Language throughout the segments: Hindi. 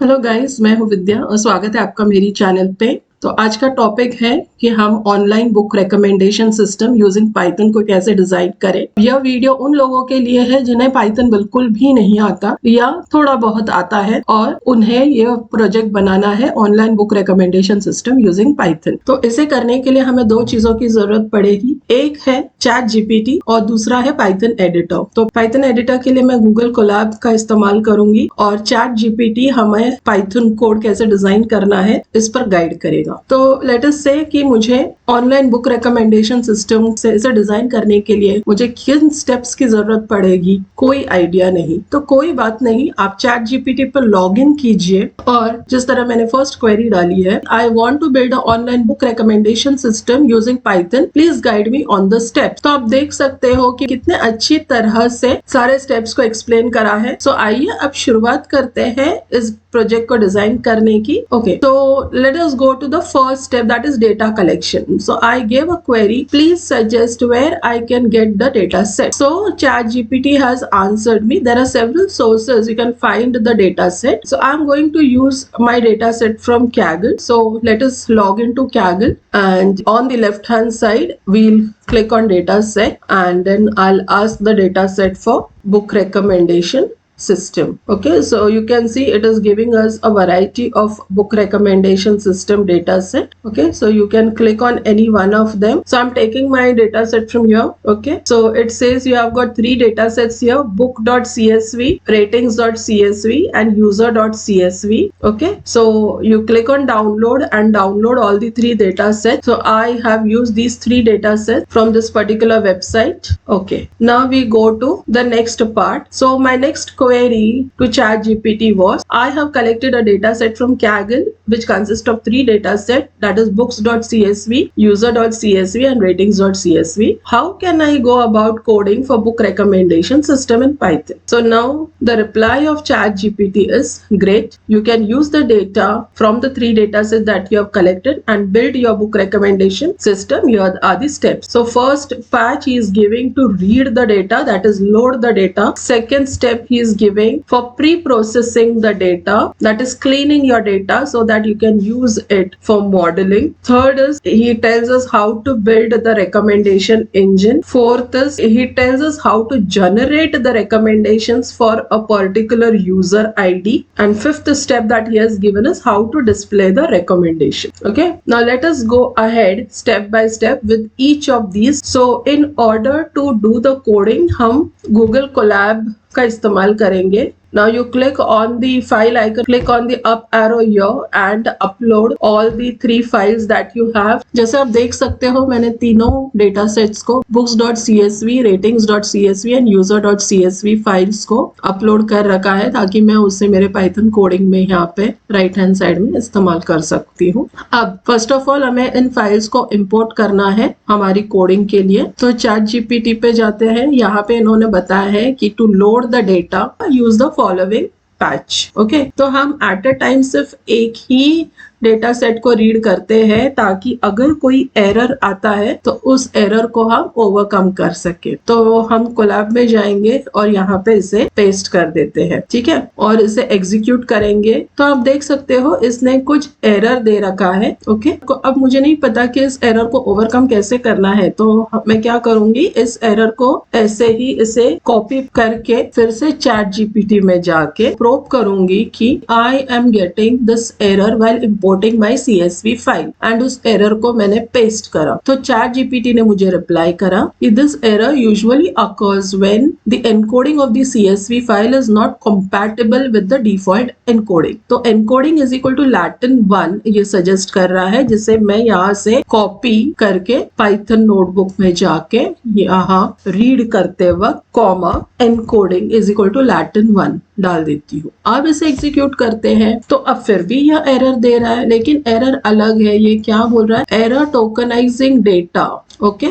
हेलो गाइस, मैं हूँ विद्या और स्वागत है आपका मेरी चैनल पे। तो आज का टॉपिक है कि हम online book recommendation system using Python को कैसे डिजाइन करें। यह वीडियो उन लोगों के लिए है जिन्हें पाइथन बिल्कुल भी नहीं आता या थोड़ा बहुत आता है और उन्हें यह प्रोजेक्ट बनाना है online book recommendation system using Python. तो इसे करने के लिए हमें दो चीजों की जरूरत पड़ेगी। एक है चैट जीपीटी और दूसरा है पाइथन एडिटर। तो पाइथन एडिटर के लिए मैं गूगल कोलैब का इस्तेमाल करूंगी और चैट जीपीटी हमें पाइथन कोड कैसे डिजाइन करना है इस पर गाइड करेगा। तो लेट अस से कि मुझे ऑनलाइन बुक रिकमेंडेशन सिस्टम से इसे डिजाइन करने के लिए मुझे किन स्टेप्स की जरूरत पड़ेगी, कोई आइडिया नहीं। तो कोई बात नहीं, आप चैट जीपीटी पर लॉग इन कीजिए और जिस तरह मैंने फर्स्ट क्वेरी डाली है, I want to build a online book recommendation system using Python, please guide me on the steps. तो आप देख सकते हो कि कितने अच्छी तरह से सारे स्टेप्स को एक्सप्लेन करा है। सो आइए अब शुरुआत करते हैं इस प्रोजेक्ट को डिजाइन करने की। ओके, तो let us go to the first step, that is data collection. So I gave a query, please suggest where I can get the data set. So ChatGPT has answered me. There are several sources you can find the data set. So I'm going to use my data set from Kaggle. So let us log into Kaggle, and on the left hand side we'll click on data set, and then I'll ask the data set for book recommendation system. Okay, so you can see it is giving us a variety of book recommendation system data set. Okay, so you can click on any one of them. So I'm taking my data set from here. Okay, so it says you have got three data sets here: book.csv, ratings.csv, and user.csv. Okay, so you click on download and download all the three data sets. So I have used these three data sets from this particular website. Okay, now we go to the next part. So my next query to ChatGPT was, I have collected a data set from Kaggle which consists of three data sets, that is books.csv, user.csv, and ratings.csv. How can I go about coding for book recommendation system in Python? So now the reply of ChatGPT is, great, you can use the data from the three data sets that you have collected and build your book recommendation system. Here are the steps. So first patch he is giving to read the data, that is load the data. Second step he is giving for pre-processing the data, that is cleaning your data so that you can use it for modeling. Third is he tells us how to build the recommendation engine. Fourth is he tells us how to generate the recommendations for a particular user ID. And fifth step that he has given us how to display the recommendation. Okay, now let us go ahead step by step with each of these. So in order to do the coding, हम Google Colab का इस्तेमाल करेंगे. Now you click on the file icon, click on the up arrow here and upload all the three files that you have. जैसे आप देख सकते हो मैंने तीनों डेटा सेट्स को books.csv, ratings.csv and user.csv files को अपलोड कर रखा है ताकि मैं उसे मेरे पाइथन कोडिंग में यहाँ पे राइट हैंड साइड में इस्तेमाल कर सकती हूँ. अब फर्स्ट ऑफ ऑल हमें इन फाइल्स को इम्पोर्ट करना है हमारी कोडिंग के लिए. तो चैट जीपीटी पे जाते हैं. यहाँ पे इन्होंने बताया है कि to load the data use the following patch. Okay, तो हम एट अ टाइम सिर्फ एक ही डेटा सेट को रीड करते हैं ताकि अगर कोई एरर आता है तो उस एरर को हम ओवरकम कर सके. तो हम कोलैब में जाएंगे और यहाँ पे इसे पेस्ट कर देते हैं. ठीक है, और इसे एग्जीक्यूट करेंगे. तो आप देख सकते हो इसने कुछ एरर दे रखा है. ओके, तो अब मुझे नहीं पता कि इस एरर को ओवरकम कैसे करना है. तो मैं क्या करूंगी, इस एरर को ऐसे ही इसे कॉपी करके फिर से चैट जीपीटी में जाके प्रोब करूंगी कि I am getting this error while importing my CSV file, and उस एरर को मैंने पेस्ट करा. तो चैट जीपीटी ने मुझे रिप्लाई करा कि this error usually occurs when the encoding of the CSV file is not compatible with the default encoding. तो encoding is equal to Latin 1 ये सजेस्ट कर रहा है, जिसे मैं यहाँ से कॉपी करके पाइथन नोटबुक में जाके यहाँ रीड करते वक्त comma encoding is equal to Latin 1 डाल देती हूँ. अब इसे एग्जीक्यूट करते हैं. तो अब फिर भी यह एरर दे रहा है, लेकिन एरर अलग है. ये क्या बोल रहा है, एरर टोकनाइजिंग डेटा ओके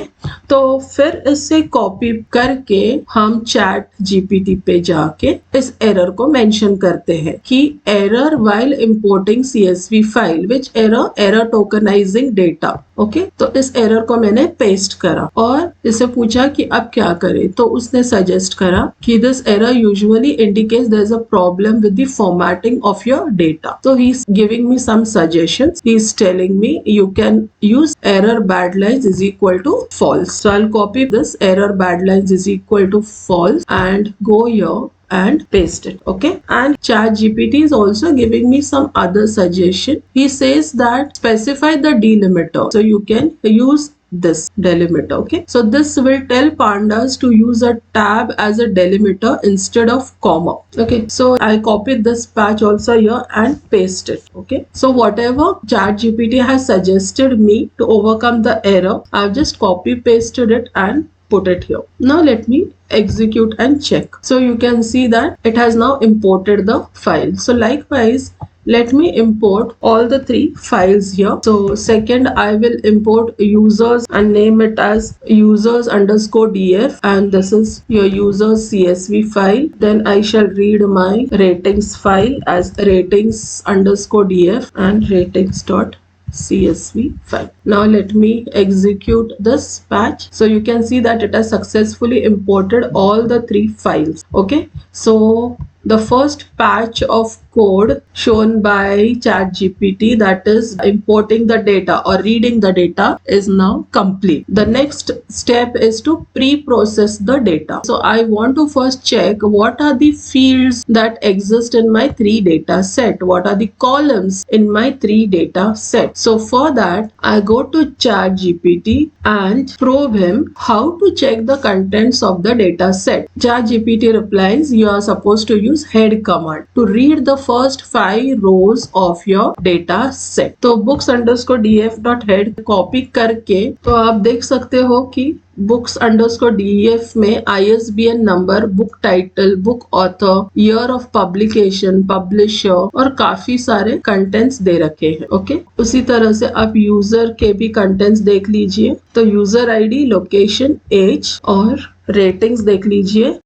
तो फिर इससे कॉपी करके हम चैट जीपीटी पे जाके इस एरर को मेंशन करते हैं कि error while importing CSV file which error tokenizing data. Okay तो इस एरर को मैंने पेस्ट करा और इसे पूछा कि अब क्या करें, तो उसने सजेस्ट करा कि this error usually indicates there is a problem with the formatting of your data. तो he is giving me some suggestions. He is telling me you can use error bad lines is equal to false. So I'll copy this error bad lines is equal to false and go here and paste it. Okay, and chat gpt is also giving me some other suggestion. He says that specify the delimiter, so you can use this delimiter. Okay, so this will tell pandas to use a tab as a delimiter instead of comma. Okay, so I copied this patch also here and paste it. Okay, so whatever chat gpt has suggested me to overcome the error, I've just copy pasted it and put it here. Now let me execute and check. So you can see that it has now imported the file. So likewise, let me import all the three files here. So second, I will import users and name it as users_df, and this is your users CSV file. Then I shall read my ratings file as ratings_df and ratings.csv file. Now let me execute this patch. So you can see that it has successfully imported all the three files. Okay, so the first patch of code shown by ChatGPT, that is importing the data or reading the data, is now complete. The next step is to pre-process the data. So I want to first check what are the fields that exist in my 3 data set, what are the columns in my 3 data set. So for that, I go to ChatGPT and probe him how to check the contents of the data set. ChatGPT replies, you are supposed to use head command to read the first 5 rows of your data set. तो books_df.head कॉपी करके तो आप देख सकते हो कि books_df में ISBN number, book title, book author, year of publication, publisher और काफी सारे कंटेंट्स दे रखे हैं. ओके, उसी तरह से आप यूजर के भी कंटेंट्स देख लीजिए. तो यूजर आईडी, लोकेशन, एज और रेटिंग्स देख लीजिए.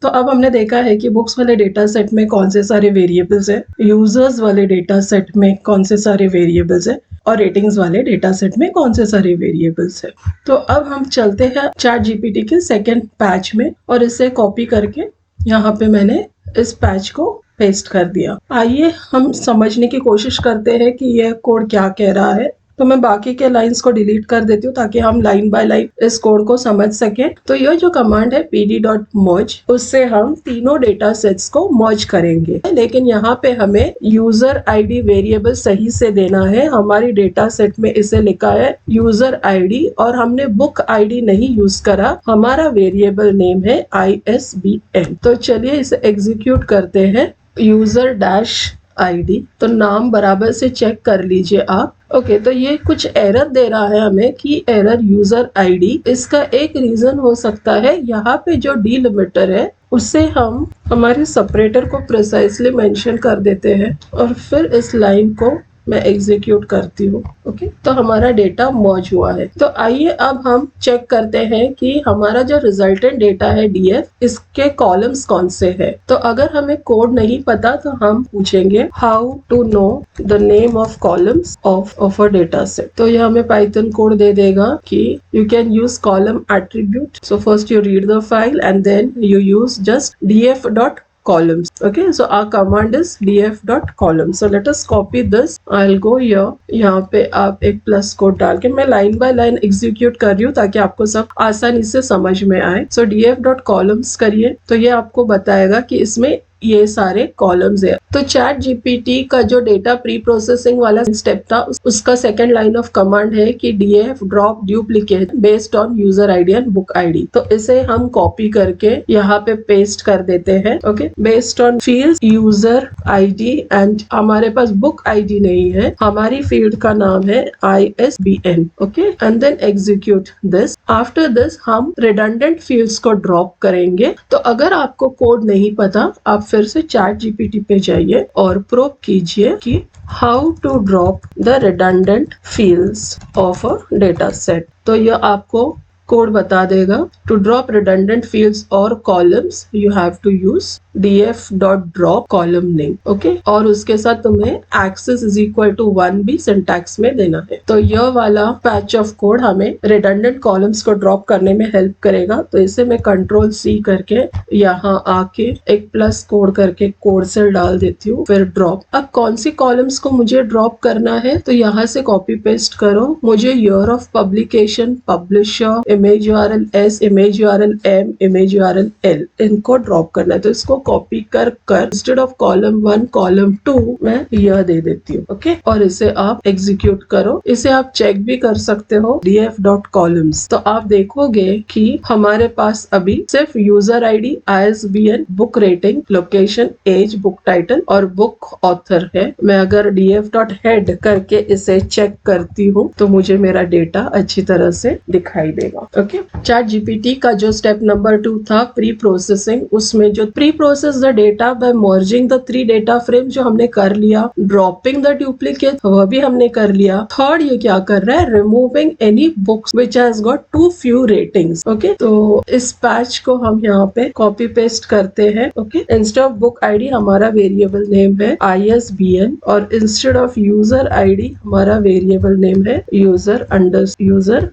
तो अब हमने देखा है कि बुक्स वाले डेटा सेट में कौन से सारे वेरिएबल्स हैं, यूजर्स वाले डेटा सेट में कौन से सारे वेरिएबल्स हैं और रेटिंग्स वाले डेटा सेट में कौन से सारे वेरिएबल्स हैं. तो अब हम चलते हैं चैट जीपीटी के सेकंड पैच में और इसे कॉपी करके यहाँ पे मैंने इस पैच को पेस्ट कर दिया. आइए हम समझने की कोशिश करते हैं कि यह कोड क्या कह रहा है. तो मैं बाकी के लाइंस को डिलीट कर देती हूँ ताकि हम लाइन बाय लाइन इस कोड को समझ सके. तो यह जो कमांड है pd.merge, उससे हम तीनों डेटा सेट्स को मर्ज करेंगे. लेकिन यहाँ पे हमें यूजर आईडी वेरिएबल सही से देना है. हमारी डेटा सेट में इसे लिखा है यूजर आईडी और हमने बुक आईडी नहीं यूज करा. हमारा वेरिएबल नेम है ISBN. तो चलिए इसे एग्जीक्यूट करते हैं. यूजर डैश आईडी, तो नाम बराबर से चेक कर लीजिए आप. ओके, तो ये कुछ एरर दे रहा है हमें कि एरर यूजर आईडी. इसका एक रीजन हो सकता है यहाँ पे जो डिलिमिटर है उससे हम हमारे सेपरेटर को प्रिसाइसली मेंशन कर देते हैं और फिर इस लाइन को मैं एग्जीक्यूट करती हूँ. ओके, तो हमारा डेटा मर्ज हुआ है. तो आइए अब हम चेक करते हैं कि हमारा जो रिजल्टेंट डेटा है DF, इसके कॉलम्स कौन से हैं. तो अगर हमें कोड नहीं पता तो हम पूछेंगे how to know the name of columns of a data set. तो ये हमें पाइथन कोड दे देगा कि you can use column attribute. So first you read the file and then you use just df.columns. Okay, so our command is df.columns. So let us copy this. I'll go here. यहाँ पे आप एक प्लस कोड डाल के, मैं लाइन बाय लाइन एग्जीक्यूट कर रही हूँ ताकि आपको सब आसानी से समझ में आए. So df.columns करिए तो ये आपको बताएगा कि इसमें ये सारे कॉलम्स है. तो चैट जीपीटी का जो डेटा प्री प्रोसेसिंग वाला स्टेप था उसका सेकंड लाइन ऑफ कमांड है कि df drop duplicate based on user ID and book ID. तो इसे हम कॉपी करके यहाँ पे पेस्ट कर देते हैं. Okay, based on field user ID and हमारे पास बुक आईडी नहीं है, हमारी फील्ड का नाम है ISBN. Okay, and then execute this. After this हम रिडंडेंट फील्ड्स को ड्रॉप करेंगे. तो अगर आपको कोड नहीं पता, आप फिर से चैट जीपीटी पे जाइए और प्रोब कीजिए कि how to drop the redundant fields of a data set. तो यह आपको कोड बता देगा। टू ड्रॉप रिडंडेंट फील्ड्स और columns you have to use df.drop column name, okay. और उसके साथ तुम्हें एक्सेस इज इक्वल टू 1 भी सिंटैक्स में देना है। तो यह वाला पैच ऑफ कोड हमें रिडंडेंट कॉलम्स को ड्रॉप करने में हेल्प करेगा। तो इसे मैं कंट्रोल C करके यहाँ आके एक प्लस कोड करके कोड सेल डाल देती हूँ, फिर ड्रॉप। अब कौन सी कॉलम्स को मुझे ड्रॉप करना है, तो यहाँ से कॉपी पेस्ट करो। मुझे year of publication, publisher, image URL S, image URL M, image URL L इनको ड्रॉप करना है। तो इसको कॉपी कर इंस्टेड ऑफ कॉलम 1 कॉलम 2 मैं यह दे देती हूँ, ओके। और इसे आप एग्जीक्यूट करो। इसे आप चेक भी कर सकते हो df.columns। तो आप देखोगे कि हमारे पास अभी सिर्फ user ID, ISBN, book rating, location, age, book title और बुक ऑथर है। मैं अगर df.head करके इसे चेक करती हूँ तो मुझे मेरा डेटा अच्छी तरह से दिखाई देगा, ओके। चैट जीपीटी का जो स्टेप नंबर 2 था प्री प्रोसेसिंग, उसमें जो pre process the data bye merging the 3 data frame जो हमने कर लिया, ड्रॉपिंग द डुप्लीकेट वह भी हमने कर लिया। थर्ड ये क्या कर रहा है, removing any books which has got too few ratings, okay. तो इस पैच को हम यहाँ पे कॉपी पेस्ट करते हैं, okay. Instead of book ID हमारा वेरिएबल नेम है ISBN और इंस्टेड ऑफ यूजर आईडी हमारा वेरिएबल नेम है यूजर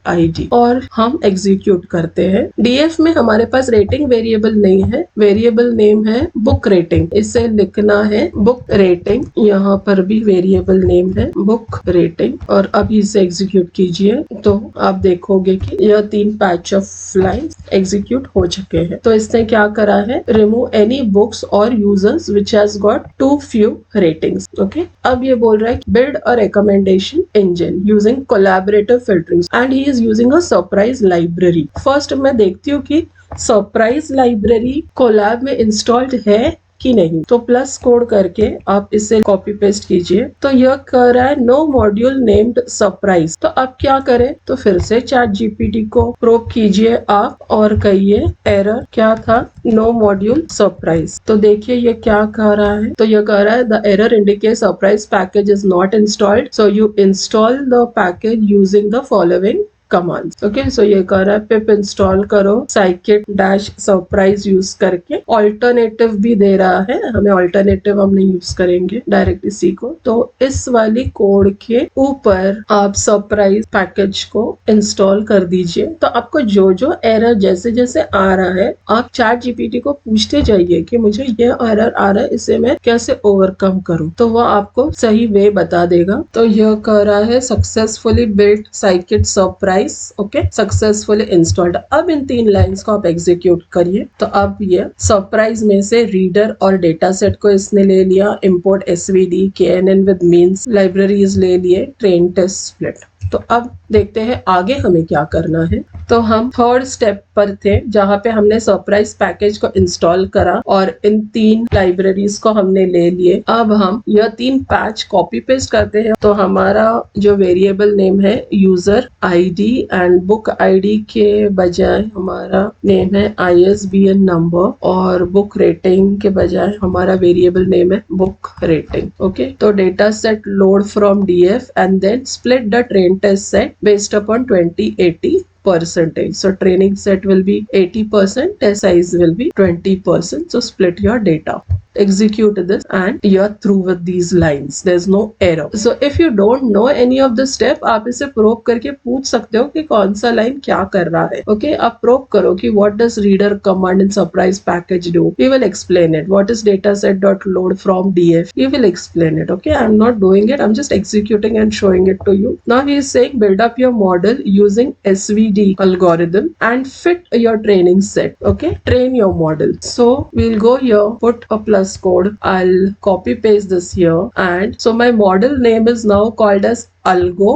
ID और हम एग्जीक्यूट करते हैं। डीएफ में हमारे पास रेटिंग वेरिएबल नहीं है, वेरिएबल नेम है बुक रेटिंग। इसे लिखना है बुक रेटिंग, यहाँ पर भी वेरिएबल नेम है बुक रेटिंग और अभी इसे एग्जीक्यूट कीजिए तो आप देखोगे कि यह 3 पैच ऑफ लाइन्स एग्जीक्यूट हो चुके हैं। तो इसने क्या करा है, रिमूव एनी बुक्स और users which has got too few ratings, okay. अब ये बोल रहा है build a recommendation engine using collaborative filtering and he is using a surprise library. First मैं देखती हूँ कि सरप्राइज लाइब्रेरी कोलैब में इंस्टॉल्ड है कि नहीं। तो प्लस कोड करके आप इसे कॉपी पेस्ट कीजिए। तो यह कह रहा है नो मॉड्यूल नेम्ड सरप्राइज। तो अब क्या करें, तो फिर से चैट जीपीटी को प्रोब कीजिए आप और कहिए एरर क्या था, नो मॉड्यूल सरप्राइज। तो देखिए ये क्या कह रहा है, तो यह कह रहा है the error indicate surprise package is not installed, so you install the package using the following commands, okay. सो ये कर रहा है पिप इंस्टॉल करो scikit-surprise यूज करके। ऑल्टरनेटिव भी दे रहा है हमें, ऑल्टरनेटिव हम नहीं यूज करेंगे डायरेक्ट इसी को। तो इस वाली कोड के ऊपर आप सरप्राइज पैकेज को इंस्टॉल कर दीजिए। तो आपको जो जो एरर जैसे जैसे आ रहा है आप चैट जीपीटी को पूछते जाइए कि मुझे ये एरर आ रहा है, इसे मैं कैसे ओवरकम करूं, तो वह आपको सही वे बता देगा। तो यह कह रहा है successfully built scikit-surprise, okay, successfully installed. अब इन 3 लाइंस को आप एग्जीक्यूट करिए। तो अब ये सरप्राइज में से रीडर और डेटा सेट को इसने ले लिया, import svd knn with means libraries ले लिए, ट्रेन टेस्ट स्प्लिट। तो अब देखते हैं आगे हमें क्या करना है। तो हम थर्ड स्टेप पर थे जहाँ पे हमने सरप्राइज पैकेज को इंस्टॉल करा और इन 3 लाइब्रेरीज को हमने ले लिए। अब हम यह 3 पैच कॉपी पेस्ट करते हैं। तो हमारा जो वेरिएबल नेम है user ID and book ID के बजाय हमारा नेम है ISBN नंबर और बुक रेटिंग के बजाय हमारा वेरिएबल नेम है बुक रेटिंग, ओके। तो data set load from DF and then split the train test set based upon 20-80%. So training set will be 80%, test size will be 20%. So split your data. Execute this and you're through with these lines. There's no error. So if you don't know any of the step, आप इसे प्रोब करके पूछ सकते हो कि कौन सा लाइन क्या कर रहा है, ओके। आप प्रोब करो कि what does reader command in surprise package do? We will explain it. What is dataset.load from DF? We will explain it, okay. I'm not doing it. I'm just executing and showing it to you. Now he is saying build up your model using SVD algorithm and fit your training set, okay. Train your model. So we'll go here, put a plus code. I'll copy paste this here and so my model name is now called as Algo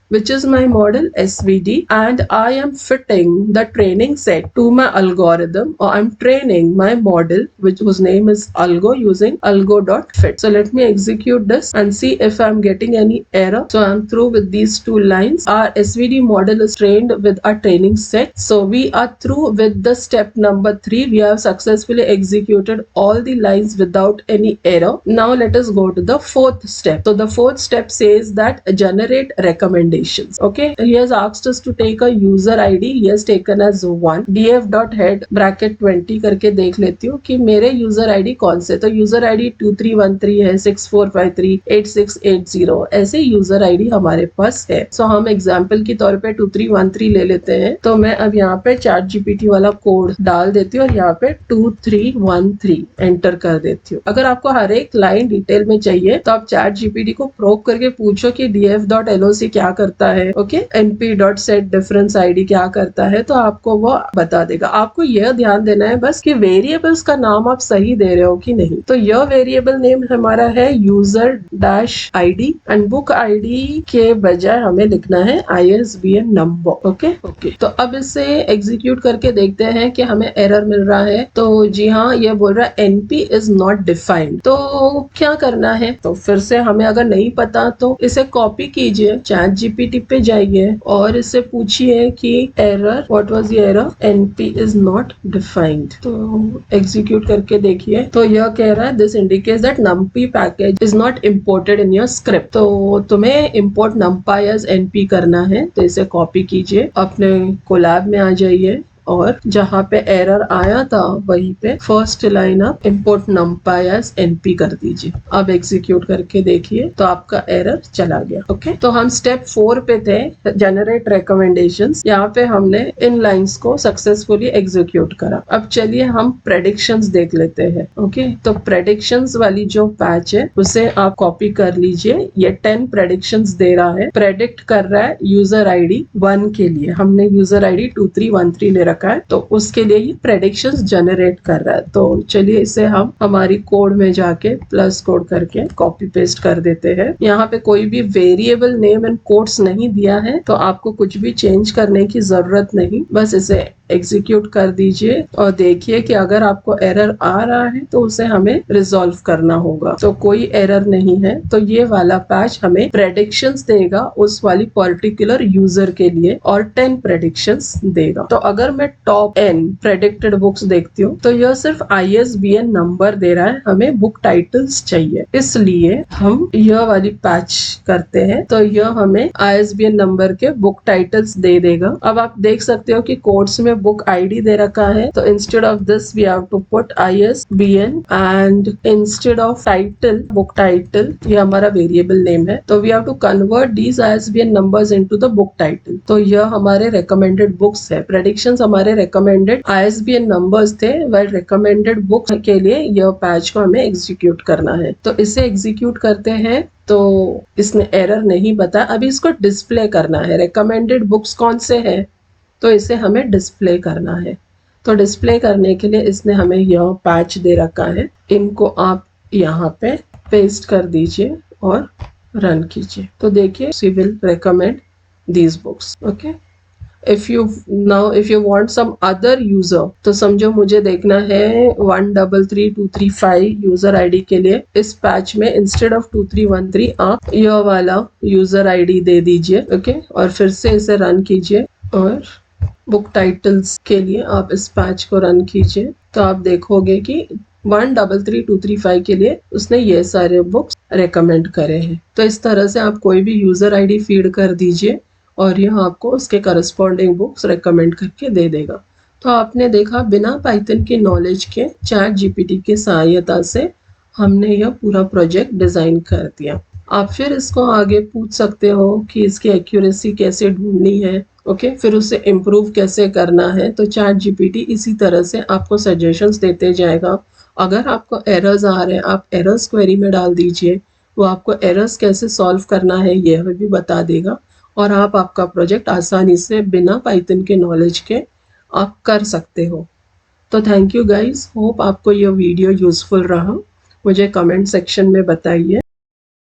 which is my model SVD, and I am fitting the training set to my algorithm, or I'm training my model whose name is algo using algo.fit. So let me execute this and see if I'm getting any error. So I'm through with these two lines. Our SVD model is trained with our training set. So we are through with the step number 3. We have successfully executed all the lines without any error. Now let us go to the fourth step. So the fourth step says that generate recommendations. Okay, he has asked us to take a user ID. He has taken as 1. df.head bracket 20 करके देख लेती हूँ कि मेरे यूजर आईडी कौन से. तो यूजर आईडी 2313 है, 6453, 8680 ऐसे यूजर आईडी हमारे पास है. सो हम एग्जाम्पल के तौर पे 2313 ले लेते हैं. तो मैं अब यहाँ पे चैट जीपीटी वाला कोड डाल देती हूँ और यहाँ पे 2313 एंटर कर देती हूँ. अगर आपको हर एक लाइन डिटेल में चाहिए तो आप चैट जीपीटी को प्रोक करके पूछो कि df.loc क्या करता है, ओके, np.set डिफरेंस आईडी क्या करता है, तो आपको वो बता देगा. आपको यह ध्यान देना है बस कि वेरिएबल्स का नाम आप सही दे रहे हो कि नहीं. तो यह वेरिएबल नेम हमारा है user dash ID and book ID के बजाय हमें लिखना है ISBN नंबर. ओके. तो अब इसे एग्जीक्यूट करके देखते हैं कि हमें एरर मिल रहा है. तो जी हाँ, ये बोल रहा है NP इज नॉट डिफाइंड. तो क्या करना है, तो फिर से हमें अगर नहीं पता तो इसे कॉपी कीजिए, चैट जीपीटी पे जाइए और इससे पूछिए कि error, what was the error, NP is not defined. तो एग्जीक्यूट करके देखिए. तो यह कह रहा है this indicates that numpy package is not imported in your script. तो तुम्हें इंपोर्ट numpy एज NP करना है. तो इसे कॉपी कीजिए, अपने कोलैब में आ जाइए और जहाँ पे एरर आया था वहीं पे फर्स्ट लाइन आप इंपोर्ट numpy एज NP कर दीजिए. अब एग्जीक्यूट करके देखिए तो आपका एरर चला गया. ओके, तो हम स्टेप 4 पे थे, जनरेट रिकमेंडेशंस. यहाँ पे हमने इन लाइंस को सक्सेसफुली एग्जीक्यूट करा. अब चलिए हम प्रेडिक्शंस देख लेते हैं. ओके, तो प्रेडिक्शंस वाली जो पैच है उसे आप कॉपी कर लीजिए. ये 10 प्रेडिक्शंस दे रहा है. प्रेडिक्ट कर रहा है यूजर आईडी 1 के लिए. हमने यूजर आईडी 2313 ले रखा है तो उसके लिए ये प्रेडिक्शंस जनरेट कर रहा है. तो चलिए इसे हम हमारी कोड में जाके प्लस कोड करके कॉपी पेस्ट कर देते हैं. यहाँ पे कोई भी वेरिएबल नेम एंड कोड्स नहीं दिया है तो आपको कुछ भी चेंज करने की जरूरत नहीं. बस इसे एग्जीक्यूट कर दीजिए और देखिए कि अगर आपको एरर आ रहा है तो उसे हमें रिजॉल्व करना होगा. तो कोई एरर नहीं है. तो ये वाला पैच हमें प्रेडिक्शंस देगा उस वाली पर्टिकुलर यूजर के लिए और 10 प्रेडिक्शंस देगा. तो अगर मैं टॉप n प्रेडिक्टेड बुक्स देखती हूँ तो यह सिर्फ ISBN नंबर दे रहा है. हमें बुक टाइटल्स चाहिए, इसलिए हम यह वाली पैच करते हैं. तो यह हमें ISBN नंबर के बुक टाइटल्स दे देगा. अब आप देख सकते हो कि कोड्स में बुक आईडी दे रखा है. तो instead of this we have to put ISBN and instead of title, book title, ये हमारा वेरिएबल नेम है. तो we have to convert these ISBN numbers into the book title. तो यह हमारे रिकमेंडेड बुक्स है. प्रेडिक्शंस हमारे रिकमेंडेड ISBN नंबर्स थे, वेल रिकमेंडेड बुक्स के लिए यह पैच को हमें एग्जीक्यूट करना है. तो इसे एग्जीक्यूट करते हैं. तो इसने एरर नहीं बताया. अभी इसको डिस्प्ले करना है. रिकमेंडेड बुक्स कौन से हैं तो इसे हमें डिस्प्ले करना है. तो डिस्प्ले करने के लिए इसने हमें यह पैच दे रखा है. इनको आप यहाँ पे पेस्ट कर दीजिए और रन कीजिए. तो देखिए we will recommend these books. Okay, if you want some other user, तो समझो मुझे देखना है 133235 यूजर आईडी के लिए. इस पैच में इंस्टेड ऑफ 2313 आप यह वाला यूजर आईडी दे दीजिए. ओके, और फिर से इसे रन कीजिए और बुक टाइटल्स के लिए आप इस पैच को रन कीजिए. तो आप देखोगे कि 133235 के लिए उसने ये सारे बुक्स रेकमेंड करे हैं. तो इस तरह से आप कोई भी यूजर आईडी फीड कर दीजिए और यह आपको उसके करस्पॉन्डिंग बुक्स रेकमेंड करके दे देगा. तो आपने देखा बिना पाइथन की नॉलेज के चैट जीपीटी की सहायता से हमने यह पूरा प्रोजेक्ट डिजाइन कर दिया. आप फिर इसको आगे पूछ सकते हो कि इसकी एक्यूरेसी कैसे ढूंढनी है. ओके, फिर उसे इम्प्रूव कैसे करना है. तो चैट जीपीटी इसी तरह से आपको सजेशंस देते जाएगा. अगर आपको एरर्स आ रहे हैं आप एरर्स क्वेरी में डाल दीजिए, वो आपको एरर्स कैसे सॉल्व करना है यह भी बता देगा और आप आपका प्रोजेक्ट आसानी से बिना पाइथन के नॉलेज के आप कर सकते हो. तो थैंक यू गाइस, होप आपको यह वीडियो यूजफुल रहा. मुझे कमेंट सेक्शन में बताइए.